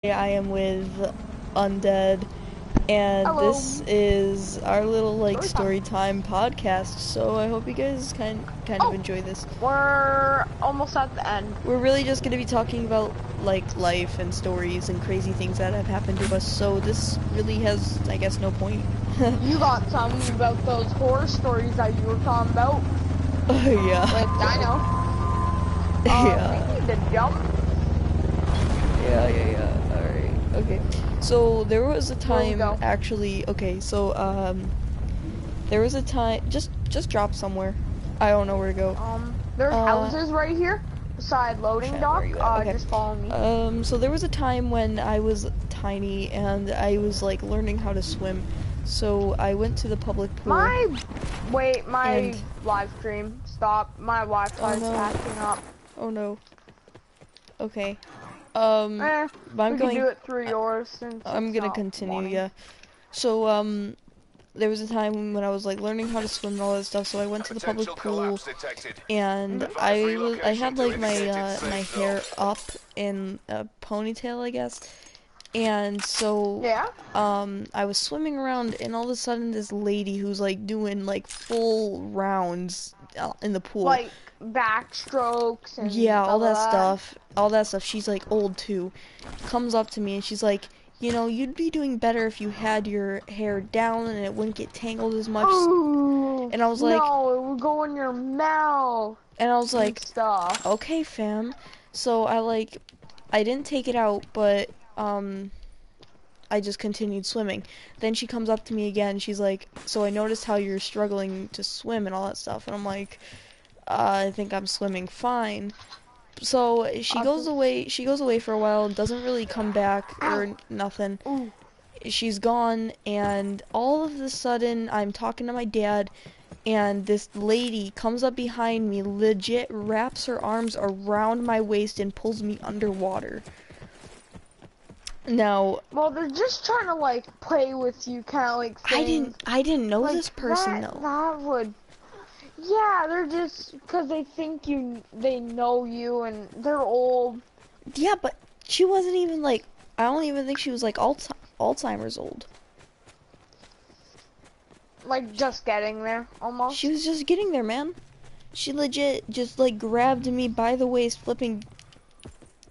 I am with Undead, and Hello. this is our little Storytime. Storytime podcast. So I hope you guys kind of Oh, enjoy this. we're almost at the end. We're really just gonna be talking about life and stories and crazy things that have happened to us. So this really has, I guess, no point. You got some about those horror stories that you were talking about. Oh yeah. Which I know. Yeah. We need to jump. Yeah. Alright. Okay. So there was a Where we time go? actually. Okay. So there was a time. Just drop somewhere. I don't know where to go. There's houses right here beside loading Chat, dock. where are you at? Okay. Just follow me. So there was a time when I was tiny and I was learning how to swim. So I went to the public pool. My live stream stopped. My Wi-Fi is acting up. Oh no. Okay. We I'm can do it through yours since I'm gonna continue, yeah. So, there was a time when I was learning how to swim and all that stuff, so I went to the public pool and I had my hair up in a ponytail, I guess. And so I was swimming around and all of a sudden this lady who's doing full rounds in the pool. Like backstrokes and yeah, all that stuff. All that stuff. She's old too. Comes up to me and she's like, you know, you'd be doing better if you had your hair down and it wouldn't get tangled as much. Ooh, and I was like, no, it would go in your mouth. And I was like, stuff. Okay, fam. So I didn't take it out, but I just continued swimming. Then she comes up to me again. She's like, so I noticed how you're struggling to swim and all that stuff. And I'm like, I think I'm swimming fine. So she goes away. She goes away for a while and doesn't really come back or nothing. Ooh. She's gone, and all of a sudden, I'm talking to my dad, and this lady comes up behind me, legit wraps her arms around my waist and pulls me underwater. Now, well, they're just trying to play with you, kind of things. I didn't know this person though. That would. Yeah, they're just because they think they know you, and they're old. Yeah, but she wasn't even I don't even think she was Alzheimer's old. Just getting there, almost. She was just getting there, man. She legit just grabbed me by the waist,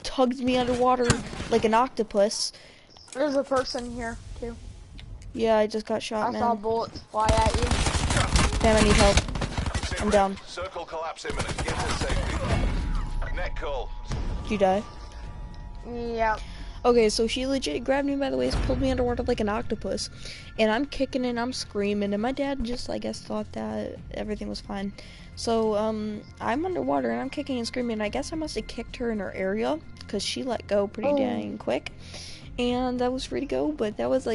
tugged me underwater like an octopus. There's a person here too. Yeah, I just got shot, man. I saw bullets fly at you. Damn, I need help. I'm down. Circle collapse imminent. Get to safety. Net call. Did you die? Yeah. Okay, so she legit grabbed me by the waist, pulled me underwater like an octopus, and I'm kicking and I'm screaming, and my dad just, I guess, thought that everything was fine. So, I'm underwater, and I'm kicking and screaming, and I guess I must have kicked her in her area, because she let go pretty dang quick, and I was free to go, but that was,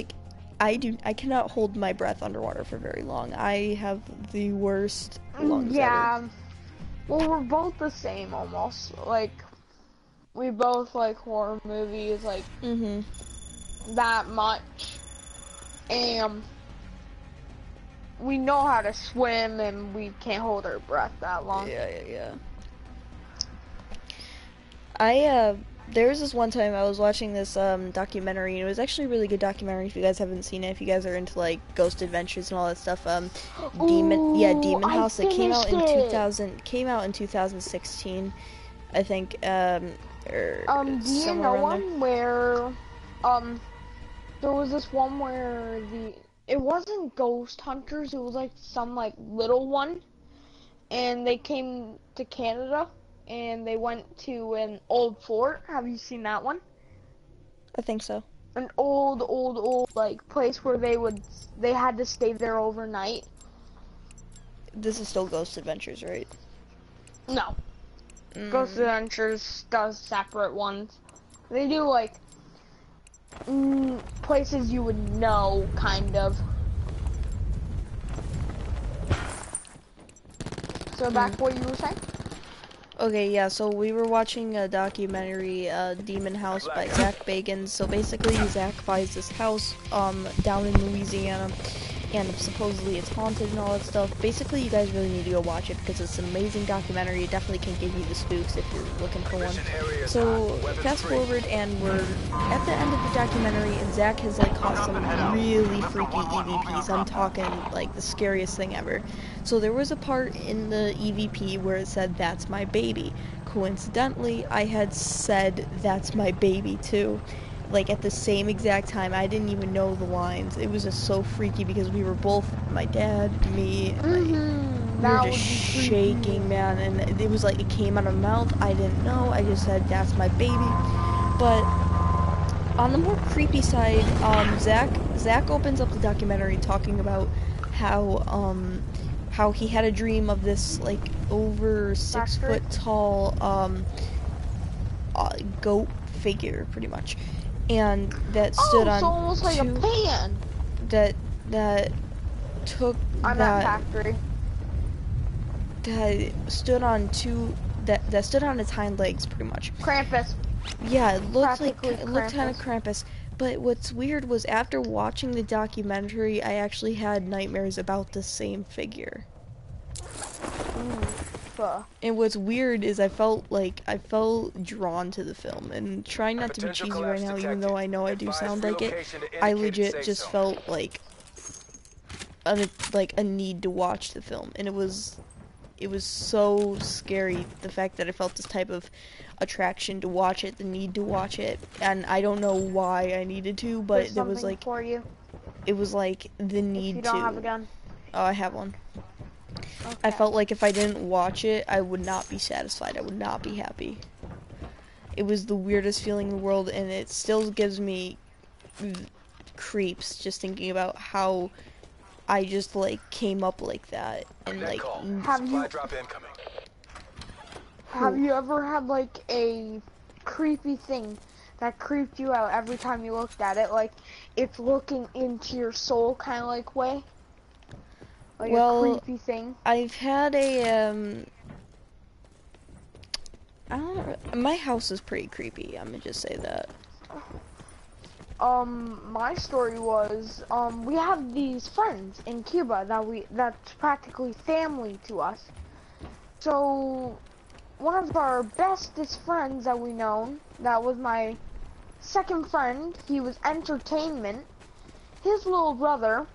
I cannot hold my breath underwater for very long. I have the worst lungs ever. Well, we're both the same, almost. We both like horror movies, that much. And we know how to swim, and we can't hold our breath that long. Yeah. There was this one time I was watching this documentary, and it was actually a really good documentary. If you guys haven't seen it, if you guys are into Ghost Adventures and all that stuff, Demon House. It came out in 2016, I think. Do you know one where there was this one where it wasn't ghost hunters, it was some little one, and they came to Canada and they went to an old fort. Have you seen that one? I think so. An old place where they had to stay there overnight. This is still Ghost Adventures, right? No. Ghost Adventures does separate ones. They do places you would know, kind of. So back to what you were saying? Okay, yeah, so we were watching a documentary, Demon House by Zach Bagans. So basically, Zach buys this house, down in Louisiana, and supposedly it's haunted and all that stuff. Basically, you guys really need to go watch it because it's an amazing documentary. It definitely can give you the spooks if you're looking for one. So fast forward, and we're at the end of the documentary, and Zach has like caught some really freaky EVPs. I'm talking like the scariest thing ever. So there was a part in the EVP where it said, "That's my baby." Coincidentally, I had said, "That's my baby" too. Like at the same exact time. I didn't even know the lines. It was just so freaky because we were both, my dad, me, we were just shaking, man, and it was like it came out of my mouth. I didn't know. I just said, "That's my baby." But on the more creepy side, Zach opens up the documentary talking about how he had a dream of this like over 6 foot tall goat figure, pretty much. And that stood on so almost like a pan. That took I'm that at factory. That stood on two that stood on its hind legs, pretty much. Krampus. Yeah, it looked Krampus. kind of Krampus. But what's weird was after watching the documentary, I actually had nightmares about the same figure. And what's weird is I felt drawn to the film, and trying not to be cheesy right now, even though I know I do sound like it, I legit just felt like a need to watch the film, and it was so scary, the fact that I felt this type of attraction to watch it, the need to watch it, and I don't know why I needed to, but there was like for you. It was like the need to. You don't have a gun? Oh, I have one. Okay. I felt like if I didn't watch it, I would not be satisfied. I would not be happy. It was the weirdest feeling in the world, and it still gives me creeps just thinking about how I just like came up like that, and like. Have you ever had like a creepy thing that creeped you out every time you looked at it? Like it's looking into your soul, kind of like way. Like a creepy thing. I've had a I don't know. My house is pretty creepy. I'm gonna just say that. My story was we have these friends in Cuba that's practically family to us. So one of our bestest friends that we known, that was my second friend. He was entertainment. His little brother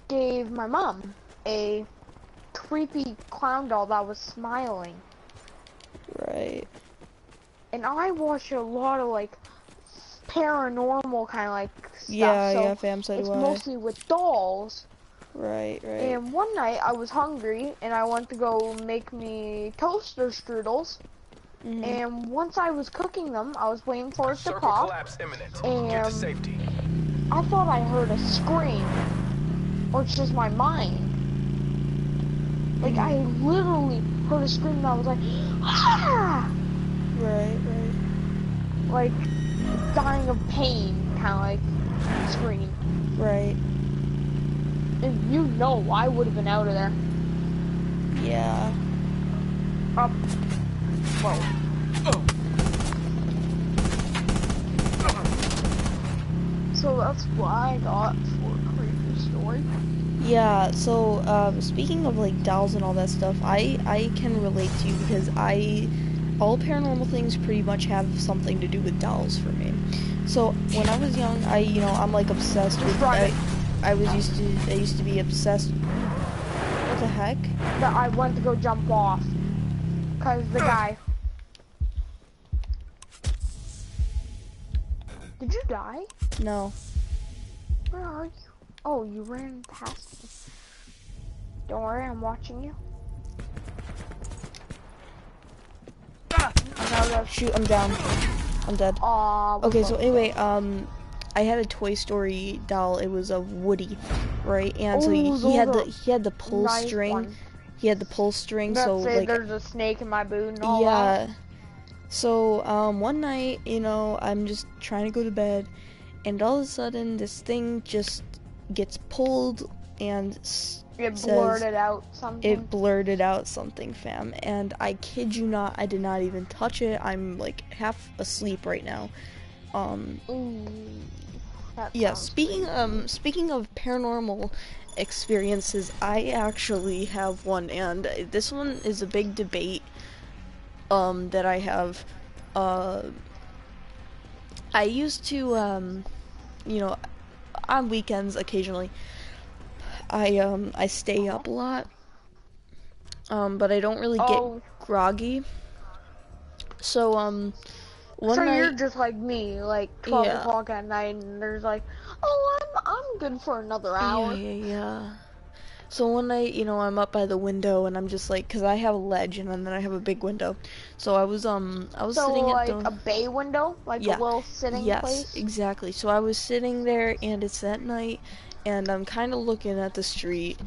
gave my mom a creepy clown doll that was smiling. Right. And I watch a lot of like paranormal kind of like stuff. Yeah, fam, so do I. It's mostly with dolls. Right. And one night I was hungry and I went to go make me toaster strudels. And once I was cooking them, I was waiting for it to pop. And I thought I heard a scream. Or it's just my mind. Like I literally heard a scream and I was like, ah! Right. Like dying of pain, kind of like screaming. Right. And you know I would have been out of there. Yeah. Up. Whoa. So that's what I got for a creepy story. Yeah, so speaking of like dolls and all that stuff, I can relate to you because all paranormal things pretty much have something to do with dolls for me. So when I was young, I'm like obsessed with I used to be obsessed. What the heck? That I went to go jump off. Cause the guy. Did you die? No. Where are you? Oh, you ran past me. Don't worry, I'm watching you. Shoot, I'm down. I'm dead. Okay, so anyway, I had a Toy Story doll. It was a Woody, right? And so he had the pull string. One. He had the pull string. So like there's a snake in my boot and all that. Yeah. So one night, I'm just trying to go to bed, and all of a sudden this thing just gets pulled and it blurted out something. It blurted out something, fam. And I kid you not, I did not even touch it. I'm like half asleep right now. Ooh. Yeah, speaking of paranormal experiences, I actually have one, and this one is a big debate that I have. I used to you know, on weekends occasionally I stay up a lot, but I don't really get groggy. So one so night, you're just like me, like 12 yeah, o'clock at night, and there's like, oh, I'm good for another hour. yeah. So one night, you know, I'm up by the window and I'm just like, cause I have a ledge and then I have a big window. So I was sitting at like the, a bay window, like a little sitting place. Yes, exactly. So I was sitting there and it's at night and I'm kind of looking at the street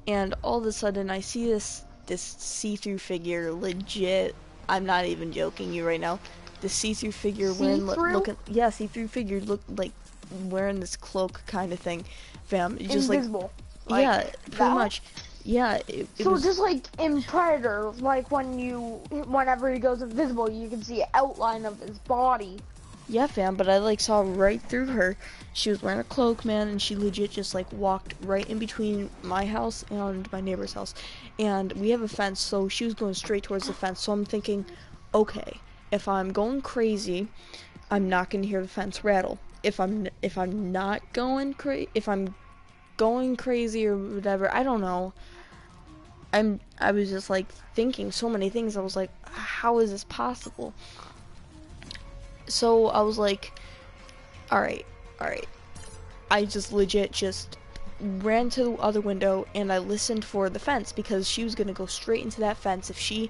and all of a sudden I see this see-through figure, legit. I'm not even joking you right now. The see-through figure see-through figure look like wearing this cloak kind of thing. Fam, just invisible. Like, yeah, pretty much. Yeah, it so was just like in Predator, like whenever he goes invisible, you can see an outline of his body. Yeah, fam, but I like saw right through her. She was wearing a cloak, man, and she legit just like walked right in between my house and my neighbor's house. And we have a fence, so she was going straight towards the fence. So I'm thinking, okay, if I'm going crazy, I'm not gonna hear the fence rattle. If I'm not going if I'm going crazy or whatever, I don't know. I was just like thinking so many things. I was like, how is this possible? So I was like, all right. I just legit just ran to the other window and I listened for the fence because she was gonna go straight into that fence. If she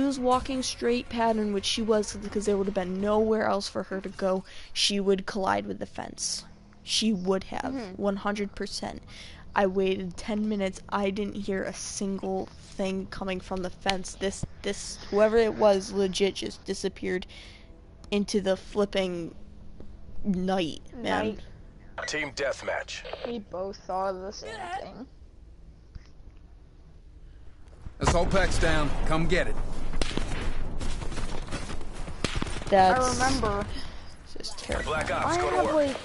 was walking straight pattern, which she was, because there would have been nowhere else for her to go, she would collide with the fence. She would have, 100%. I waited 10 minutes. I didn't hear a single thing coming from the fence. This whoever it was legit just disappeared into the flipping night, man. Team deathmatch. We both saw the same thing. Assault pack's down. Come get it. I remember. Just terrible. Black Ops, go to work.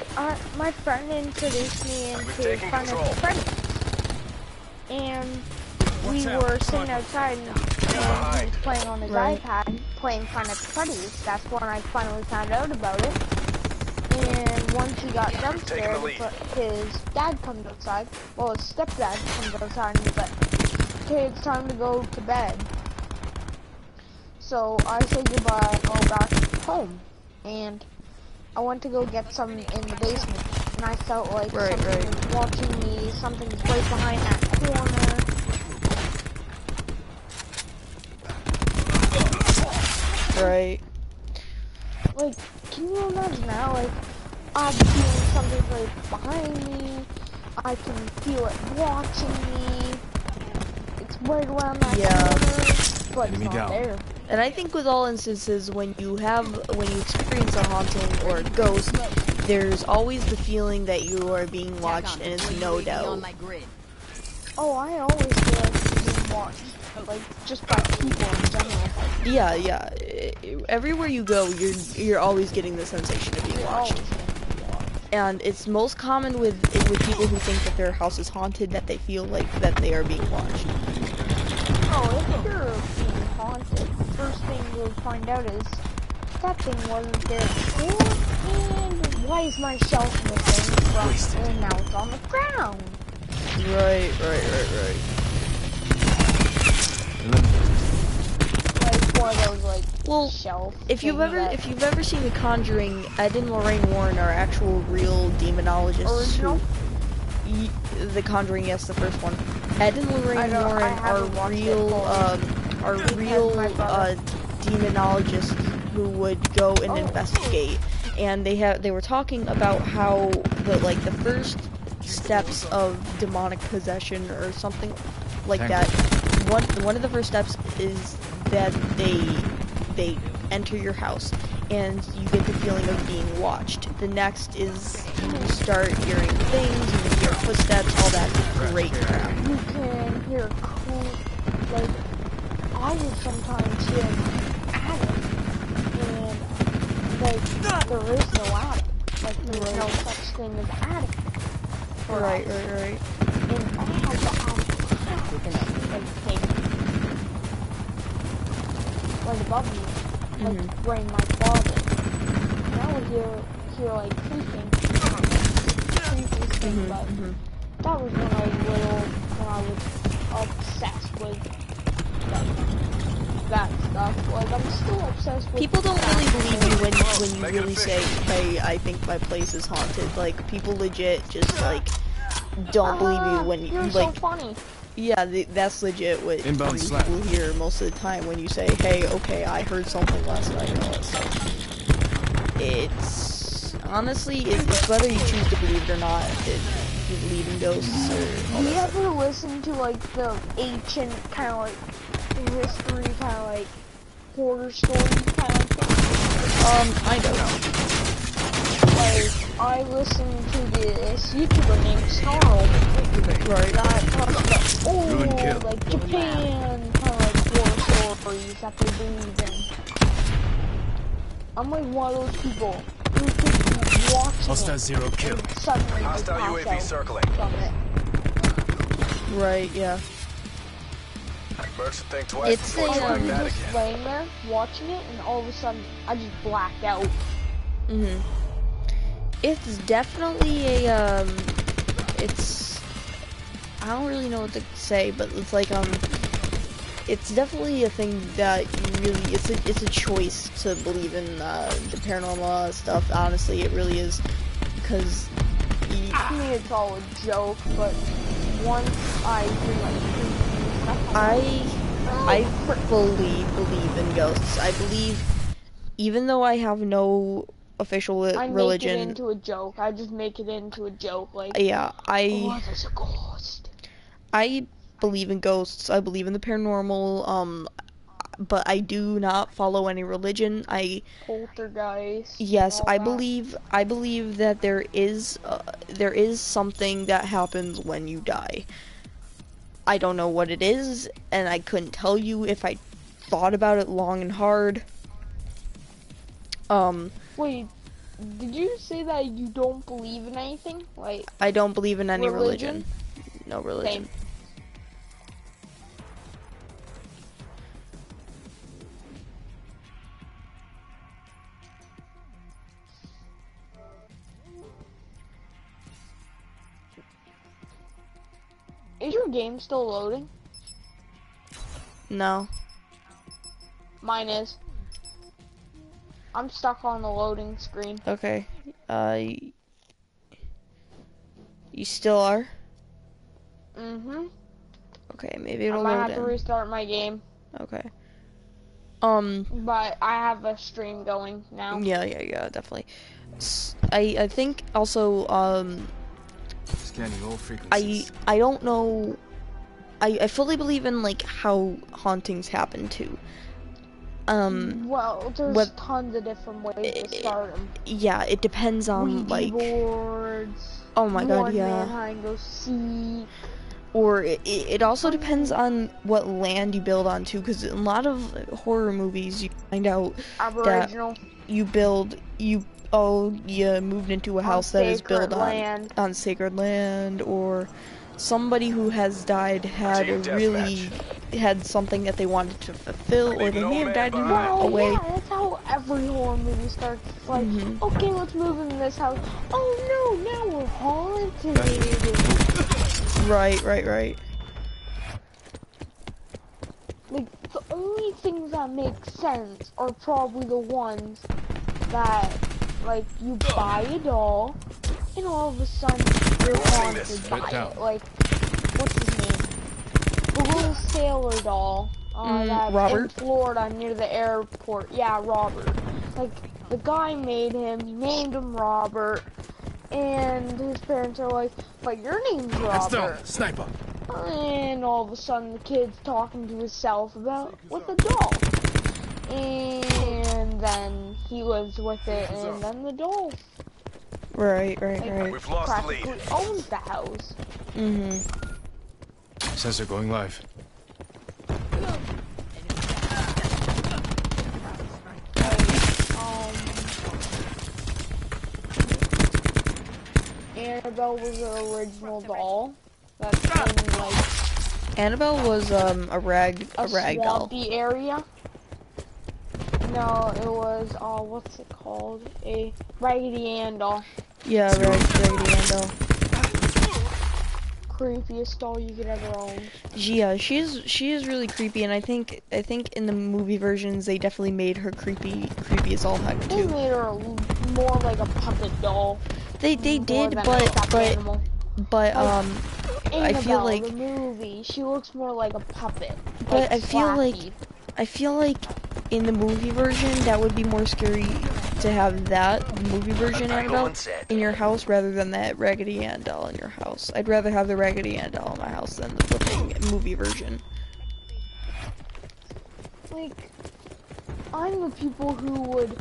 My friend introduced me into Final Fantasy, and we were sitting outside, and he was playing on his iPad, playing Final Fantasy. That's when I finally found out about it. And once he got downstairs, his dad comes outside. Well, his stepdad comes outside, and he's like, "Okay, it's time to go to bed." So I say goodbye and go back home, and I went to go get some in the basement, and I felt like something was watching me, something's right behind that corner. Right. Like, can you imagine that? Like, I'm feeling something right behind me, I can feel it watching me, it's right around that corner, but it's not there. And I think with all instances, when you experience a haunting or a ghost, there's always the feeling that you are being watched, and it's no doubt. Oh, I always feel like I'm being watched, like just by people in general. Yeah. Everywhere you go, you're always getting the sensation of being watched. And it's most common with people who think that their house is haunted, that they feel like that they are being watched. Oh, if you're being haunted, first thing you'll find out is that thing wasn't there before, and why is my shelf missing and now it's on the ground? Right. Like one of those like shelf. If you've ever seen The Conjuring, Ed and Lorraine Warren are actual real demonologists. Original? The Conjuring, yes, the first one. Ed and Lorraine Warren are real demonologists who would go and investigate, and they were talking about how the first steps of demonic possession or something like that. One of the first steps is that they enter your house and you get the feeling of being watched. The next is you start hearing things, you hear footsteps, all that great crap. You can hear like I would sometimes hear attic, and like there is no attic. Like there's no such name is attic. Right. And I had the attic right above me, like right in my closet. And I would hear like creaking thing, but that was when I was obsessed with like that stuff. Like I'm still obsessed with. People don't really believe you when you really say, "Hey, I think my place is haunted." Like people legit just like don't believe you when you you're like. so funny. Yeah, that's legit what Inbound slap. people hear most of the time when you say, "Hey, okay, I heard something last night." And all that stuff. It's honestly, it's whether you choose to believe it or not. If you believe in ghosts or all Do you that stuff. ever listen to like the ancient kind of like history, kind of like horror stories kind of thing? I don't know. Like I listened to this YouTuber named Snarl Right. that talks Ruin kill. about like Japan kind of like horror stories that they believe in. I'm like one of those people who could be watching Hostile it zero kill. and suddenly just Hostile pass UAV out circling. from it. Right. Yeah. Mercs think twice It's before a, trying I'm that just again. laying there watching it, and all of a sudden I just blacked out. It's definitely a it's I don't really know what to say, but it's like it's definitely a thing that you really it's a choice to believe in the paranormal stuff. Honestly, it really is because To me, it's all a joke, but once I hear like I fully believe in ghosts. I believe, even though I have no official I religion. make it into a joke. I just make it into a joke. Like, Yeah, oh, there's a ghost. I believe in ghosts. I believe in the paranormal. But I do not follow any religion. Poltergeist. Yes, all I that. believe that there is something that happens when you die. I don't know what it is, and I couldn't tell you if I thought about it long and hard. Wait, did you say that you don't believe in anything? Like, I don't believe in any religion. No religion. Same. Is your game still loading? No. Mine is. I'm stuck on the loading screen. Okay. You still are? Okay, maybe I it'll might load have to in. restart my game. Okay. But I have a stream going now. Yeah, definitely. I think also, Scanning all frequencies. I don't know, I fully believe in, like, how hauntings happen, too. Well, there's tons of different ways to start them. Yeah, it depends on, Ouija like, boards. oh my god, yeah. One man hide and go seek. Or it also depends on what land you build on, too, because in a lot of horror movies, you find out Aboriginal. that you moved into a house that is built on sacred land, or somebody who has died had had something that they wanted to fulfill, or they may have died in a way. Yeah, that's how every horror movie starts. It's like, okay, let's move into this house. Oh no, now we're haunted. Right. Like, the only things that make sense are probably the ones that, like, you buy a doll, and all of a sudden, you're haunted by it. Like, what's his name? The little sailor doll, that's Robert? in Florida near the airport. Yeah, Robert. Like, the guy made him, he named him Robert, and his parents are like, but your name's Robert. Sniper. And all of a sudden the kid's talking to himself with a doll. And then he lives with it, and then the doll Right. We've lost the lead. practically owns the house. Sensor going live. Annabelle was the original doll. That's in like Annabelle was a rag doll. Swampy area. No, it was what's it called? A Raggedy Ann doll. Yeah, Raggedy Ann doll. Creepiest doll you could ever own. Yeah, she is really creepy, and I think in the movie versions they definitely made her creepy as all heck too. They made her more like a puppet doll. They did, but I feel like the movie, she looks more like a puppet. But like I feel like in the movie version that would be more scary to have that movie version Annabelle in your house rather than that Raggedy Ann doll in your house. I'd rather have the Raggedy Ann doll in my house than the flipping movie version. Like, I'm the people who would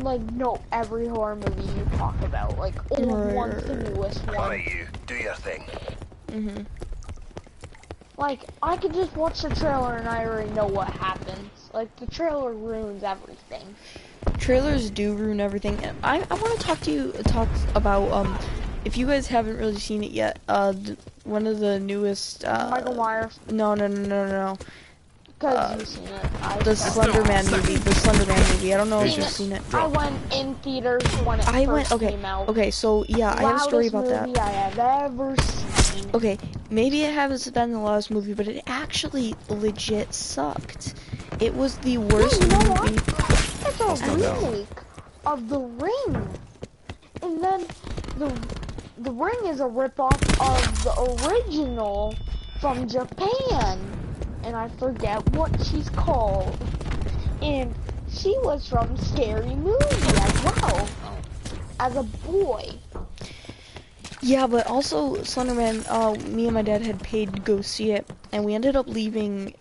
like know every horror movie you talk about, like old ones, the newest one. Alright, you do your thing. Like, I could just watch the trailer and I already know what happens. Like, the trailer ruins everything. Trailers do ruin everything. And I want to talk about if you guys haven't really seen it yet. One of the newest Michael Myers. No. Because you've seen it. The Slender Man movie. The Slender Man movie. I don't know if you've seen it. I went in theaters when it first came out. Okay, so yeah, I have a story about that. Loudest movie I have ever seen. Okay, maybe it hasn't been the last movie, but it actually legit sucked. It was the worst movie. It's a remake of The Ring. And then the Ring is a ripoff of the original from Japan. And I forget what she's called. And she was from Scary Movie as well. As a boy. Yeah, but also Slenderman, me and my dad had paid to go see it, and we ended up leaving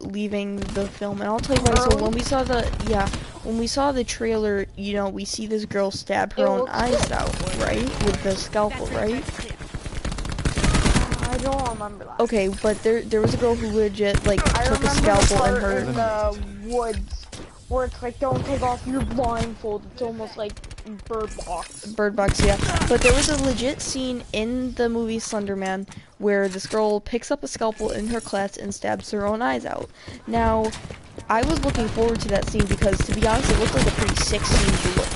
the film, and I'll tell you why. So when we saw the trailer, you know, we see this girl stab her own eyes out, right? With the scalpel, right? I don't remember that. Okay, but there was a girl who legit, like, took a scalpel in her... in the woods, where it's like, don't take off your blindfold. It's almost like Bird Box, yeah. But there was a legit scene in the movie Slenderman where this girl picks up a scalpel in her class and stabs her own eyes out. Now, I was looking forward to that scene because, to be honest, it looked like a pretty sick scene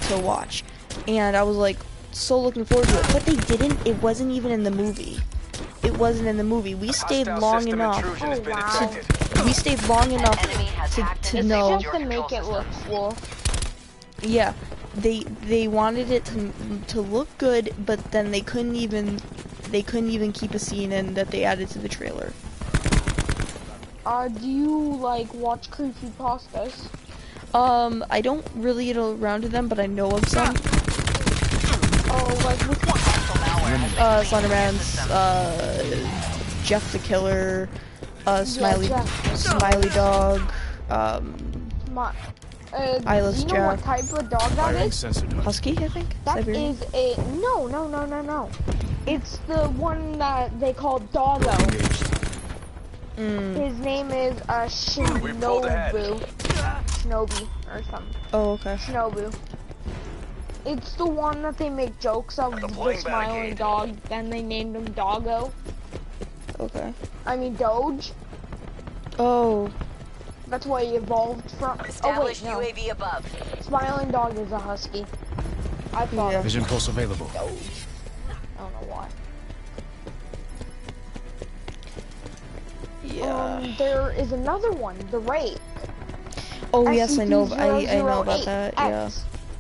to watch. And I was, like, so looking forward to it. But they didn't. It wasn't even in the movie. It wasn't in the movie. We stayed long enough. We stayed long enough to know. It's just to make it look cool. Yeah. They wanted it to look good, but then they couldn't even keep a scene in that they added to the trailer. Do you like watch creepypastas? I don't really get around to them, but I know of some. Oh, like which one? Slenderman's, Jeff the Killer, Smiley Dog, Eyeless do you know what type of dog that is? Husky, I think? That Siberian? is a... No. It's the one that they call Doggo. His name is, Shinobu. Shinobi, or something. Oh, okay. Shinobu. It's the one that they make jokes of, the smiling dog, then they named him Doggo. Okay. I mean, Doge. Oh. That's what he evolved from. Established oh, wait, no. UAV above. Smiling dog is a husky. I thought Yeah. Vision pulse available. Doge. I don't know why. Yeah. There is another one, the Rake. Oh yes, I know about that. Yeah.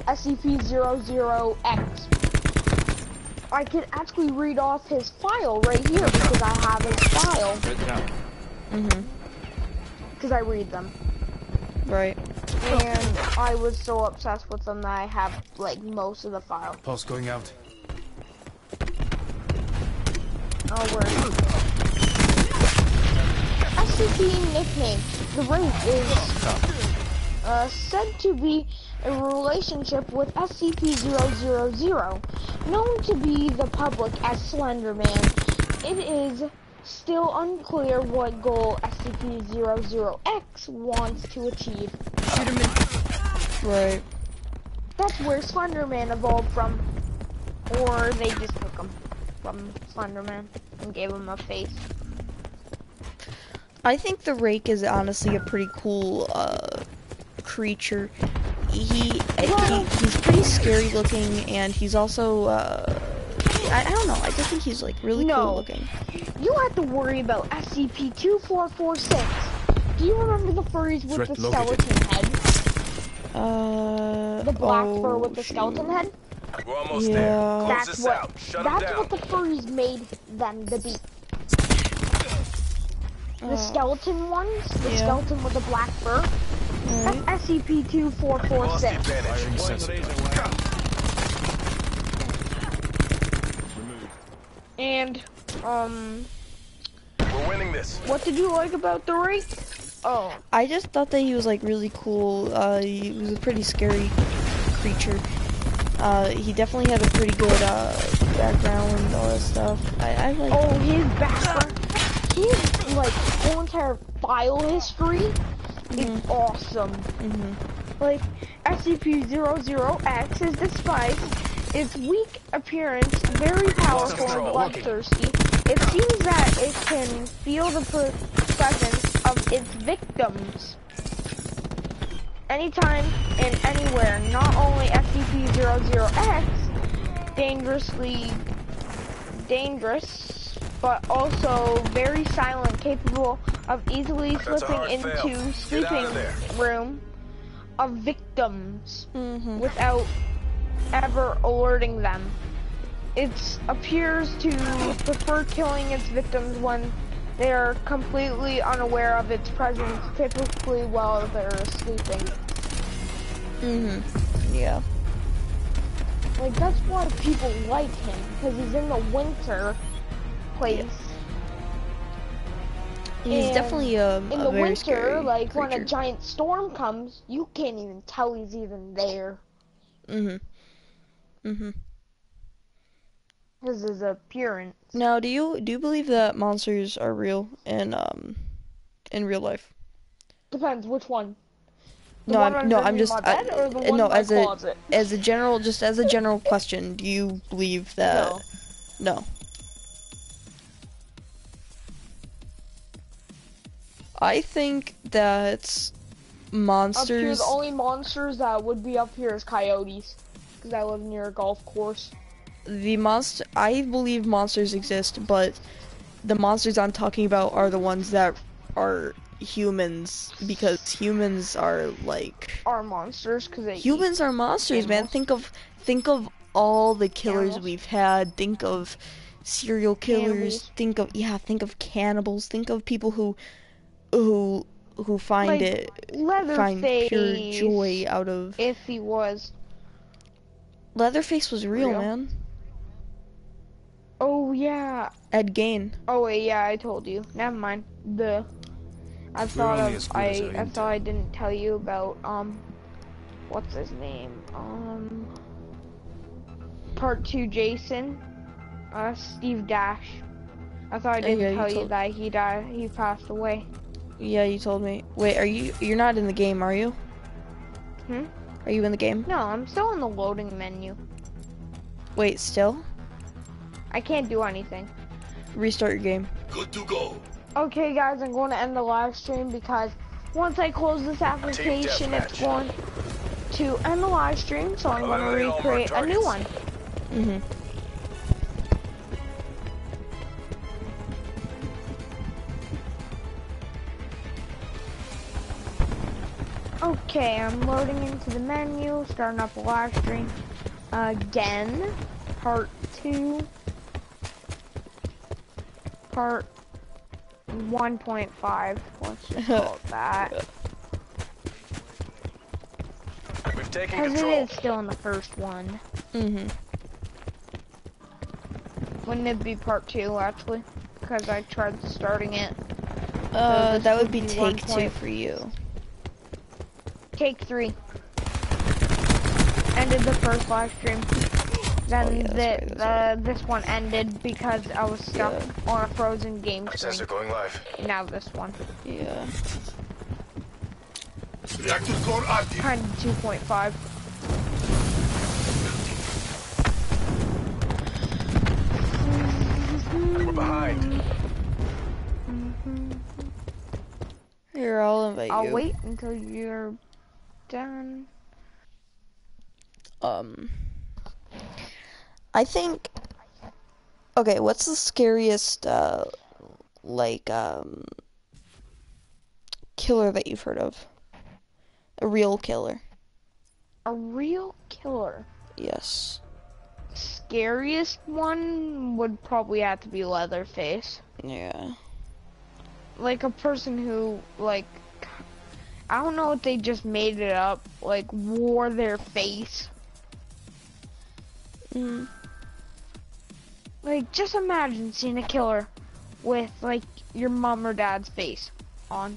SCP-00X. I can actually read off his file right here because I have his file. Because I read them. Right. And I was so obsessed with them that I have like most of the file. Pulse going out. Oh, where? SCP nickname. The Rake is said to be a relationship with SCP-000, known to be the public as Slenderman. It is still unclear what goal SCP-00X wants to achieve. Right. That's where Slenderman evolved from. or they just took him from Slenderman and gave him a face. I think the rake is honestly a pretty cool creature. He's pretty scary looking, and he's also I don't know. I just think he's like really cool looking. You have to worry about SCP-2446. Do you remember the furries with the skeleton head? The black fur with the skeleton head? We're almost there. That's what the furries made them to be. The skeleton ones, the skeleton with the black fur, that's SCP-2446. And, we're winning this. what did you like about the rake? Oh. I just thought that he was like really cool. He was a pretty scary creature. He definitely had a pretty good background and all that stuff. I like. Oh, his background. His like whole entire file history is awesome. Like SCP-00X is despite its weak appearance, very powerful and bloodthirsty. It seems that it can feel the presence of its victims anytime and anywhere. Not only SCP-00X dangerous, but also very silent, capable of easily slipping into sleeping room of victims without ever alerting them. It appears to prefer killing its victims when they are completely unaware of its presence, typically while they're sleeping. Yeah. Like, that's why people like him, because he's in the winter place. He's definitely in the very winter, scary like creature. when a giant storm comes, you can't even tell he's even there. Because his appearance. Now, do you believe that monsters are real in real life? Depends which one. I'm just Closet? as a general question. Do you believe that? No. I think that monsters. Up here, the only monsters that would be up here is coyotes, because I live near a golf course. I believe monsters exist, but the monsters I'm talking about are the ones that are humans, because humans are like monsters, because humans are monsters, man. Think of all the killers we've had. Think of serial killers. Cannibals. Think of cannibals. Think of people who find pure joy out of. If he was. Leatherface was real, man. Oh yeah. Ed Gein. Oh wait, yeah, I told you. Never mind. I thought I didn't tell you about what's his name? Part 2 Jason. Steve Dash. I thought I didn't tell you that he died. He passed away. Yeah, you told me. Wait, you're not in the game, are you? Are you in the game? No, I'm still in the loading menu. Wait, still? I can't do anything. Restart your game. Good to go. Okay, guys, I'm going to end the live stream because once I close this application, it's going to end the live stream, so I'm going to recreate a new one. Okay, I'm loading into the menu, starting up the live stream again. Part 2. Part 1.5. Let's just call it that. We've taken Because control. it is still in the first one. Wouldn't it be part 2, actually? Because I tried starting it. So that would be take 2 for you. Take 3. Ended the first live stream. Then this one ended because I was stuck on a frozen game screen. Processor going live. Now this one. Yeah. Reactor core active. Kind of 2.5. Here, I'll invite you. I'll wait until you're done. I think... Okay, what's the scariest, killer that you've heard of? A real killer. A real killer? Yes. Scariest one would probably have to be Leatherface. Yeah. Like a person who, like, I don't know if they just made it up, like, wore their face. Like, just imagine seeing a killer with, like, your mom or dad's face on.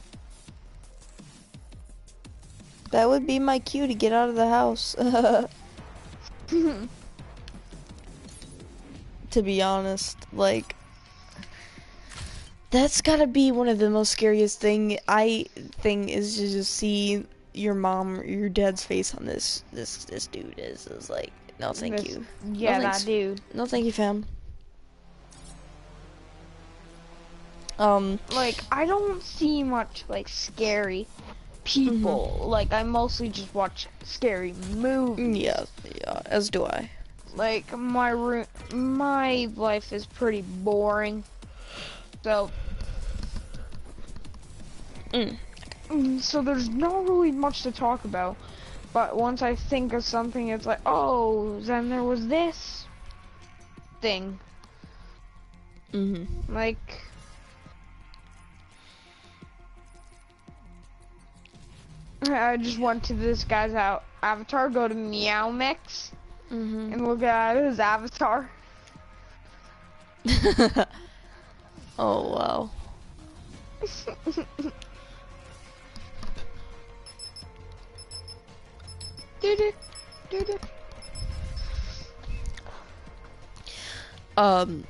That would be my cue to get out of the house. To be honest, like, that's gotta be one of the most scariest thing is to just see your mom or your dad's face on this dude is like, no thank you. Yeah, no, that dude. No thank you, fam. Like, I don't see much, like, scary people. Like, I mostly just watch scary movies. Yeah, as do I. Like, my life is pretty boring. So, so there's not really much to talk about. But once I think of something, it's like, oh, then there was this thing. Like, I just went to this guy's avatar, go to Meow Mix, and look at his avatar. Oh, wow. I'm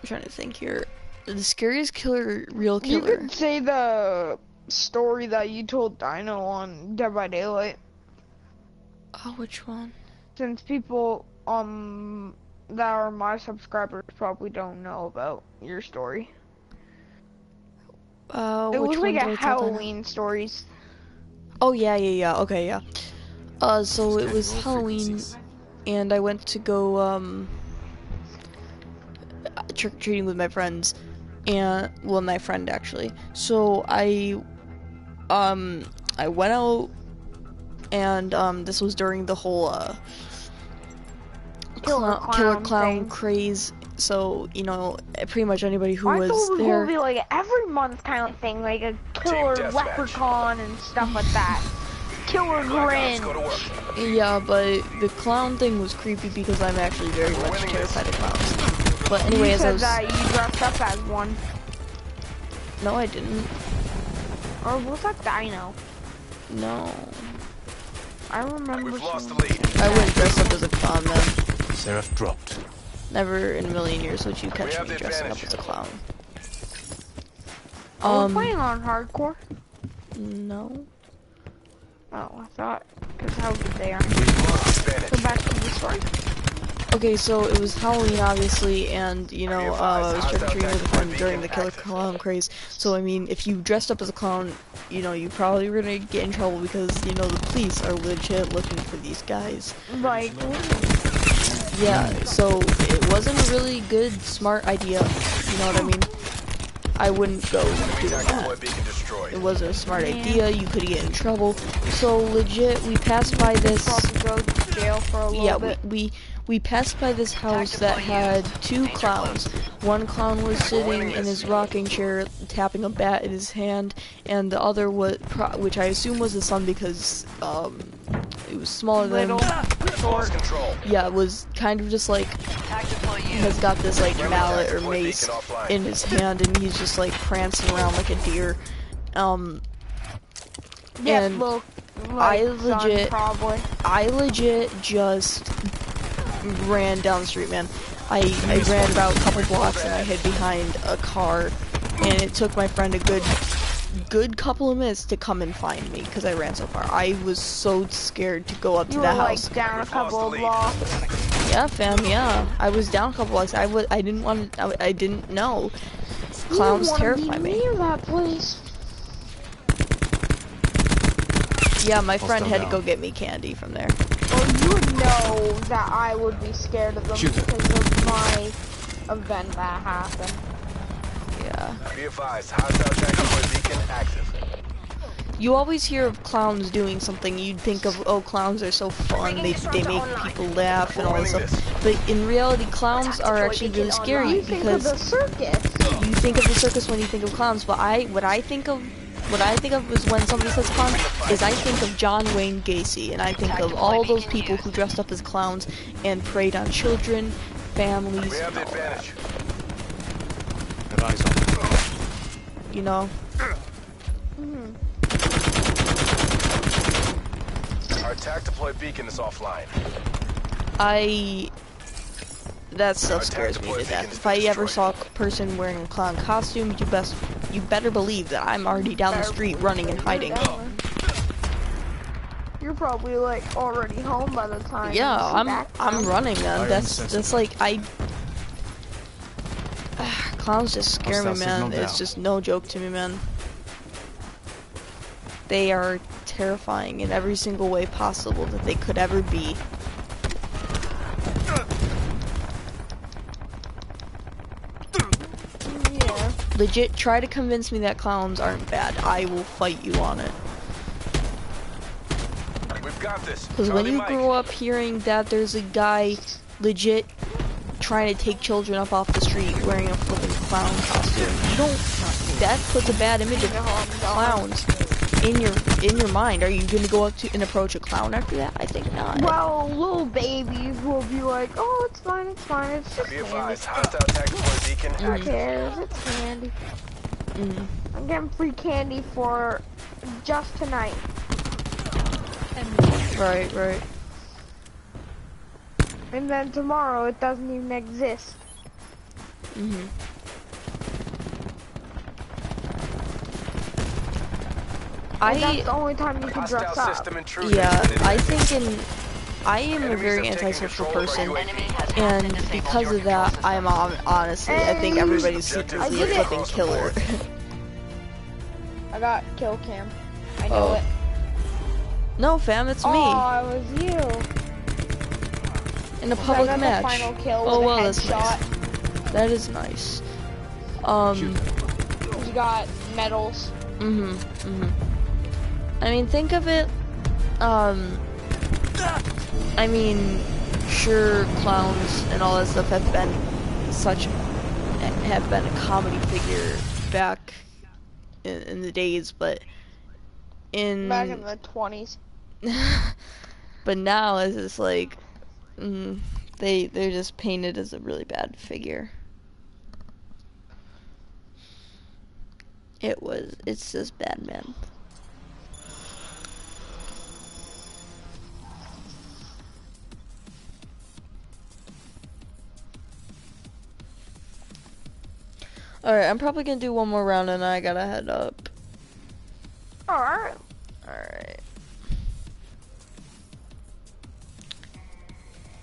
trying to think here. The scariest real killer. You could say the story that you told Dino on Dead by Daylight. Oh, which one? Since people that are my subscribers probably don't know about your story. It was like a Halloween stories. Oh yeah, okay, yeah. So it was Halloween, and I went to go trick-or-treating with my friends, and well, my friend actually. So I went out, and this was during the whole killer clown craze. So, you know, pretty much anybody who was there. It would be like every month kind of thing, like a killer leprechaun and stuff like that. Killer grin. Yeah, but the clown thing was creepy because I'm actually very much terrified of clowns. But anyway, you said that you dressed up as one. No, I didn't. Or was that Dino? No. I remember. We've lost the lead. I wouldn't dress up as a clown then. Seraph dropped. Never in a million years would you catch me dressing up as a clown. Are we playing on hardcore? No. Oh, I thought, because how good they are. Go back to the story. Okay, so it was Halloween, obviously, and, you know, I was trick-or-treating with a friend during the killer clown craze. So, I mean, if you dressed up as a clown, you know, you probably were gonna get in trouble because, you know, the police are legit looking for these guys. Like, yeah, so it wasn't a really good, smart idea, you know what I mean? I wouldn't go do that. It wasn't a smart idea, you could get in trouble. So, legit, we passed by this... Probably go to jail for a little bit. Yeah, we passed by this house that had two clowns. One clown was sitting in his rocking chair, tapping a bat in his hand, and the other was, which I assume was his son because it was smaller than him. Yeah, it was kind of just like has got this like mallet or mace in his hand, and he's just like prancing around like a deer. And I legit just ran down the street, man. I ran about a couple blocks and I hid behind a car, and it took my friend a good couple of minutes to come and find me because I ran so far. I was so scared to go up to that house. Like down a couple of blocks. Yeah, fam. Yeah, I was down a couple blocks. I didn't know. Clowns terrify me. Near that place. Yeah, my friend had to go get me candy from there. Well, you would know that I would be scared of them because of my event that happened. Yeah. Be advised, hostile tactical beacon active. You always hear of clowns doing something. You'd think of, oh, clowns are so fun. They make people laugh and all this stuff. But in reality, clowns are actually really scary because you think of the circus. You think of the circus when you think of clowns. But what I think of is when somebody says clown is I think of John Wayne Gacy, and I think of all those people who dressed up as clowns and preyed on children, families. We have the advantage. Have eyes on. You know. Our attack deploy beacon is offline. That stuff scares me to death. If I ever saw a person wearing a clown costume, you better believe that I'm already down the street running and hiding. You're probably like already home by the time. Yeah, I'm running, man. That's like clowns just scare me, man. It's just no joke to me, man. They are terrifying in every single way possible that they could ever be. Yeah. Legit, try to convince me that clowns aren't bad. I will fight you on it. We've got this. Because when you grow up hearing that there's a guy legit trying to take children up off the street wearing a flipping clown costume, that puts a bad image of clowns in your mind. Are you gonna go up to and approach a clown after that? I think not. Well, little babies will be like, oh, it's fine, it's just Be candy. advised, hostile tactical beacon Who active. cares? It's candy. I'm getting free candy for just tonight. Right. And then tomorrow it doesn't even exist. That's the only time you can dress up. Yeah, I am a very antisocial person, and because of that, I'm honestly, I think everybody's secretly a flipping killer. I got kill cam. I know it. No, fam, it's me. Oh, it was you. In a public match. Final kill Oh with well, a that's headshot. nice. That is nice. You got medals. I mean, think of it, I mean, sure, clowns and all that stuff have been a comedy figure back in the days, but back in the 20s. but now it's just like, they're just painted as a really bad figure. It's just bad, man. Alright, I'm probably gonna do one more round and I gotta head up. Alright.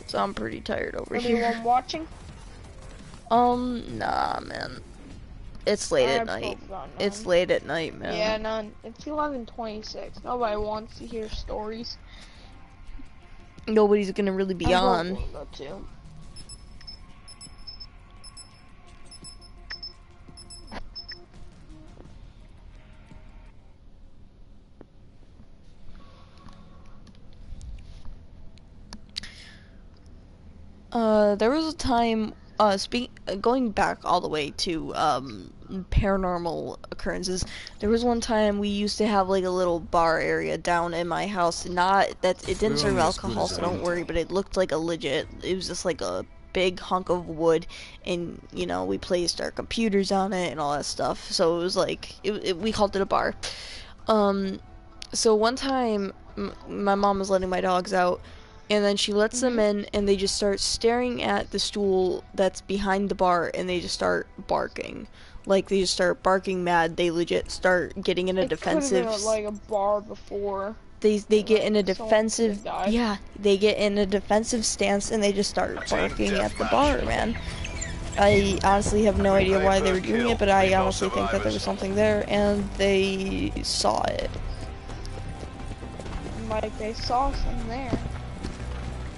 So I'm pretty tired over here. Anyone watching? Nah, man. It's late at night. It's late at night, man. Yeah, none. It's 11:26. Nobody wants to hear stories. Nobody's gonna really be on. There was a time, going back all the way to, paranormal occurrences, there was one time we used to have, like, a little bar area down in my house, it didn't serve alcohol, so don't worry, but it looked like it was just like a big hunk of wood, and, you know, we placed our computers on it and all that stuff, so it was like, we called it a bar. So one time, my mom was letting my dogs out, and then she lets them in, and they just start staring at the stool that's behind the bar, and they just start barking. Like, they just start barking mad. They legit start getting in a defensive... It like a bar before. They get in a defensive... Yeah, they get in a defensive stance, and they just start barking at the bar, man. I honestly have no idea why they were doing it, but I honestly think that there was something there, and they saw it. like they saw some there.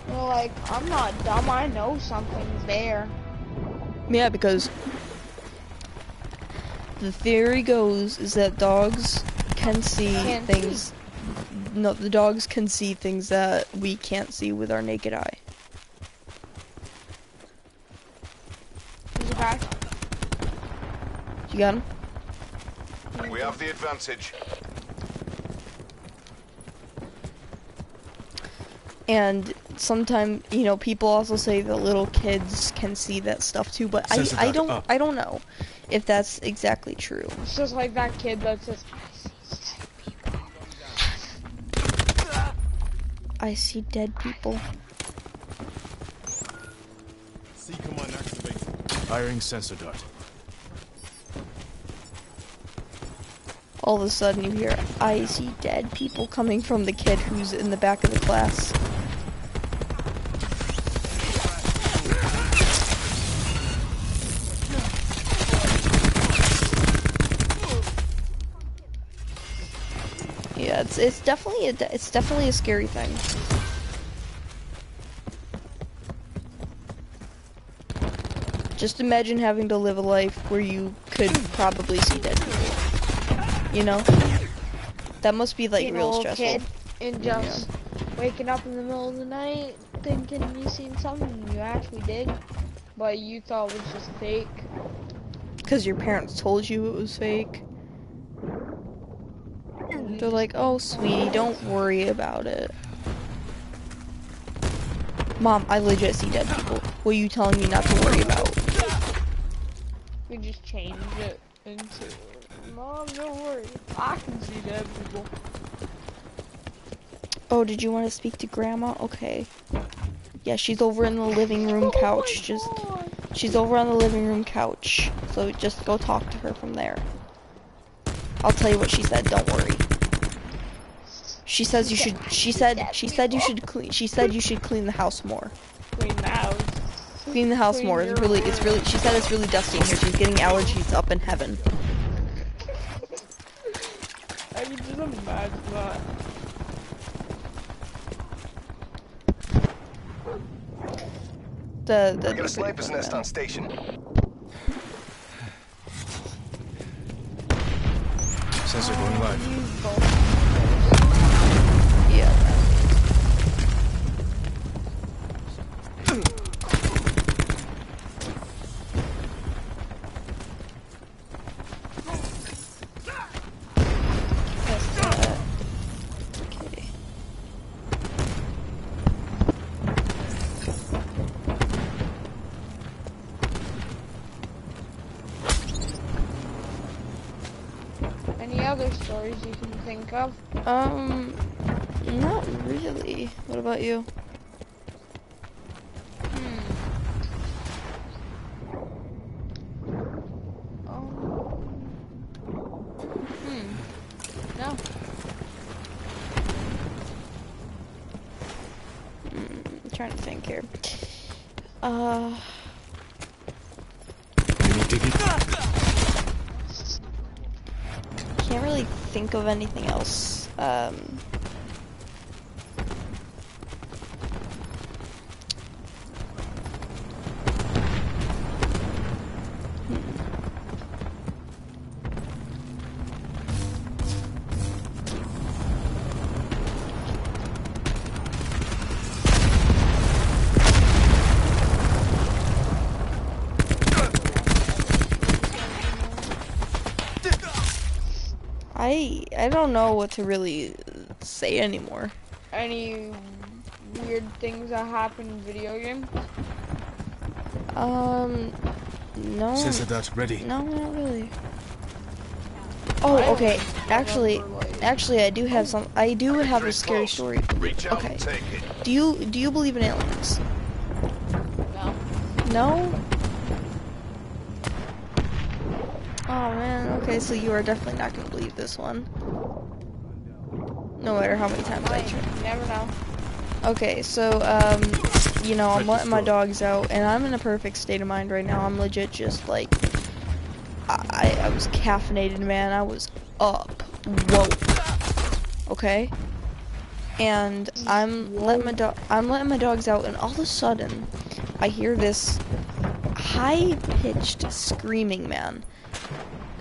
They're like, I'm not dumb, I know something's there. Yeah, because the theory goes is that dogs can see things. No, the dogs can see things that we can't see with our naked eye. You got him? We have the advantage. And sometimes, you know, people also say that little kids can see that stuff too, but I don't know if that's exactly true. It's just like that kid that says, I see dead people. C command activated. Firing sensor dart. All of a sudden you hear, I see dead people coming from the kid who's in the back of the class. Yeah, it's definitely a scary thing. Just imagine having to live a life where you could probably see dead people. You know? That must be like real stressful. Kid and just waking up in the middle of the night thinking you seen something you actually did, but you thought it was just fake. Because your parents told you it was fake. They're like, oh sweetie, don't worry about it. Mom, I legit see dead people. What are you telling me not to worry about? We just changed it into, Mom, don't worry, I can see dead people. Oh, did you want to speak to Grandma? Okay. Yeah, she's over in the living room couch. She's over on the living room couch. So just go talk to her from there. I'll tell you what she said, don't worry. She says you should, she said you should clean the house more. Clean the house. Clean the house more. It's really, she said it's really dusty in here. She's getting allergies up in heaven. I can just imagine that. We got a sniper's nest on station. Sensor going live. Yeah. Okay. Any other stories you can think of? Not really. What about you? No. I'm trying to think here. Can't really think of anything else. I don't know what to really say anymore. Any weird things that happen in video games? No. Sensor dart ready. No, not really. Oh, okay. Actually, I do have some. I do have a scary story. Okay. Do you believe in aliens? No. No? Oh man, okay, so you are definitely not gonna believe this one. No matter how many times I try. You never know. Okay, so, you know, I'm letting my dogs out, and I'm in a perfect state of mind right now. I'm legit just, like, I was caffeinated, man. I was up. Whoa. Okay? and I'm letting my dogs out, and all of a sudden, I hear this high-pitched screaming, man.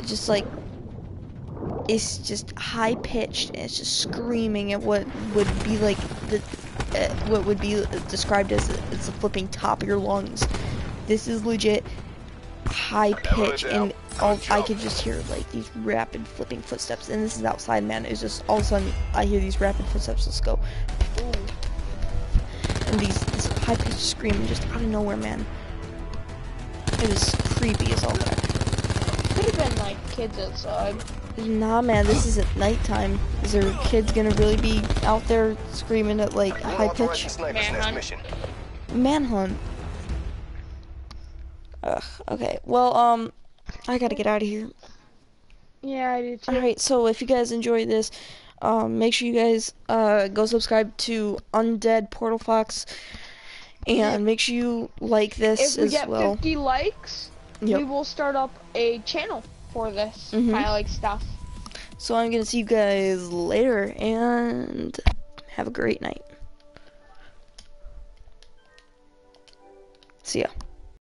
Just like, it's just high-pitched, and it's just screaming at what would be like what would be described as it's the flipping top of your lungs. This is legit high pitch, and I could just hear like these rapid flipping footsteps, and this is outside, man. It's just all of a sudden I hear these rapid footsteps. Let's go. And this high pitched screaming just out of nowhere, man. It was creepy as all heck. Could have been like kids outside. Nah, man, this is at nighttime. Is there kids gonna really be out there screaming at like high pitch? Manhunt. Manhunt. Ugh, okay. Well, I gotta get out of here. Yeah, I do too. Alright, so if you guys enjoyed this, make sure you guys go subscribe to Undead Portal Fox, and make sure you like this as well. If we get 50 likes, we will start up a channel for this kind of like stuff. So I'm gonna see you guys later, and have a great night. See ya.